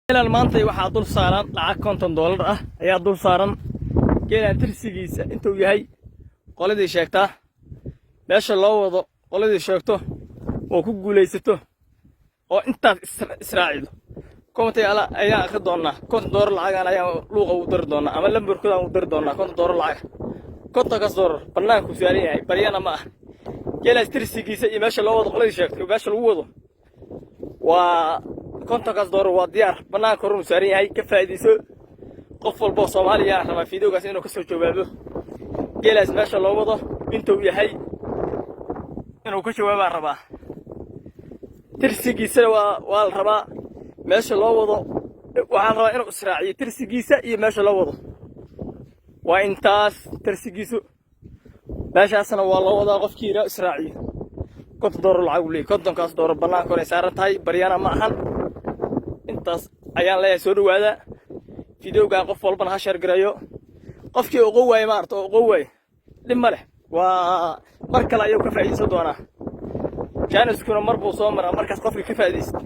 geelan maanta waxaa dul saaran lacag $50 ah ayaa dul saaran geelan tirsigiisa intuu yahay qoladii sheegtaa meesha loo wado qoladii sheegto oo ku guuleysato oo intaas israacido koonta ayaa ka doonaa $50 lacag ayaa luuqa u dir doonaa ama lambarkooda u dir doonaa $50 lacag $50 banaanku saaran yahay baryana ma ah geelan tirsigiisa iyo meesha loo wado qoladii sheegto meesha lagu wado waa $50 waa diyaar banaanka run saaran yahay ka faa'iideyso qof walba Soomaaliya raba fiidoogaas inuu ka soo jawaabo geelaas meesha loo wado intuu yahay inuu ka jawaabo raba tirsigiisa waa la rabaa meesha loo wado waxaan rabaa inuu israaciyo tirsigiisa iyo meesha loo wado waa intaas tirsigiisu meeshaasna waa loo wadaa qofkii ila israaciyo $50 lacag u leeyahay $50 banaanka hore saaran tahay baryana ma ahan intaas ayaan leeyahay soo dhawaada fiidooga qof walbana ha share gareeyo qofkii ugu waay maarto ugu waay dhib ma leh waa mar kale ayuu ka faa'iideysan doonaa janiskuna mar buu soo maraa markaas qofkii ka faa'iideysto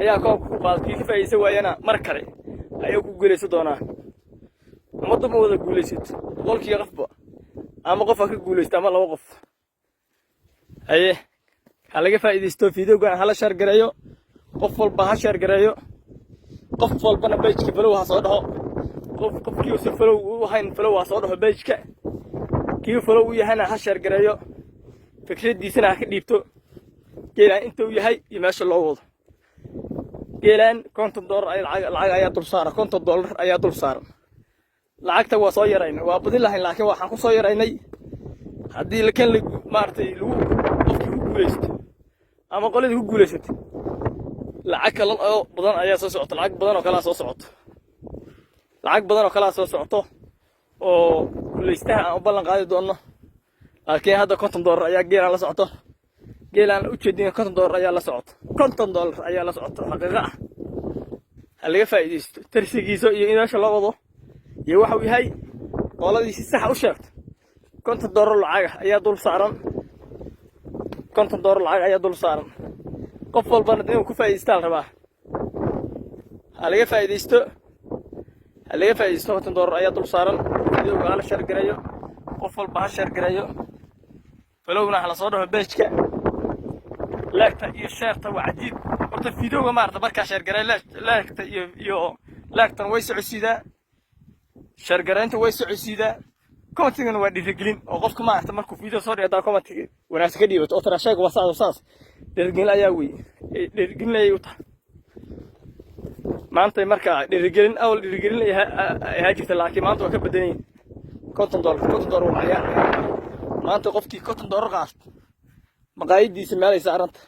ayaa koobka ku qaaday ka faa'iideysan waayana mar kale ayuu ku guuleysan doonaa ummadda ma wada guuleysato qolkii qofba ama qof ka guuleysta ama laba qof haye halaga faa'iideysto fiidooga hala share gareeyo qof walba ha share gareeyo qof walbana page-ka follow ha soo dhaho qofkii uu follow u hayn follow ha soo dhaho page-ka kii follow u yahana ha share gareeyo fikradiisana ha ka dhiibto geelan intuu yahay iyo meesha loo wado geelan $50 ay lacag ayaa dul saaran $50 ayaa dul saaran lacagta waa soo yaraynay waa badin lahayn laakiin waxaan ku soo yaraynay haddii la kan maartay lagu qofkii ku guuleysto ama qoladii ku guuleysatay lacag kale oo badan ayaa soo socota lacag badan oo kala soo socoto oo guuleystaha aan u ballan qaadi doono laakiin hadda $50 ayaa geelan la socoto geelan u jeedin $50 ayaa la socoto $50 ayaa la socoto xaqiiqo ah halaga faa'iideysto tirsigiisa iyo meesha loo wado iyo waxa uu yahay qoladii si sax u sheegto $50 lacag ayaa dul saaran $50 lacag ayaa dul saaran qof walbana inuu ku faa'iideystaan rabaa halaga faa'iideysto $50 ayaa dul saaran fiidooga hala share gareeyo qof walba ha share gareeyo falowna hala soo dhaho page-ka like iyo share-ta waa cajiib horta fiidooga maarta markaa share gareeyo like iyo like-tan way socodsiidaa share gareynta way socodsiidaa commentingana waa dhiirigelin oo qofka maarta markuu fiidoo soo dhigo commentiga wanaagsan ka dhiibato oo tara sheeg waa saas dhiirigelin ayaa dhiirigelin ayay u tahay maanta markaa dhiirigelin awal dhiirigelin ay jirta laakiin maanta waa ka badanay $50 ayaa maanta qofkii $50 qaast maqaayadiisa meelay saaranta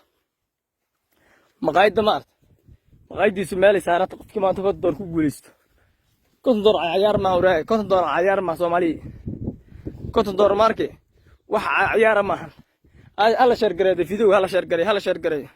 maqaayadiisa meelay saaranta qofkii maanta $50 ku guuleysto $50 ciyaar ma hore $50 ciyaar ma Soomaali $50 markii wax ciyaar ma ahan hala share gareeyo fiidooga hala share gareeyo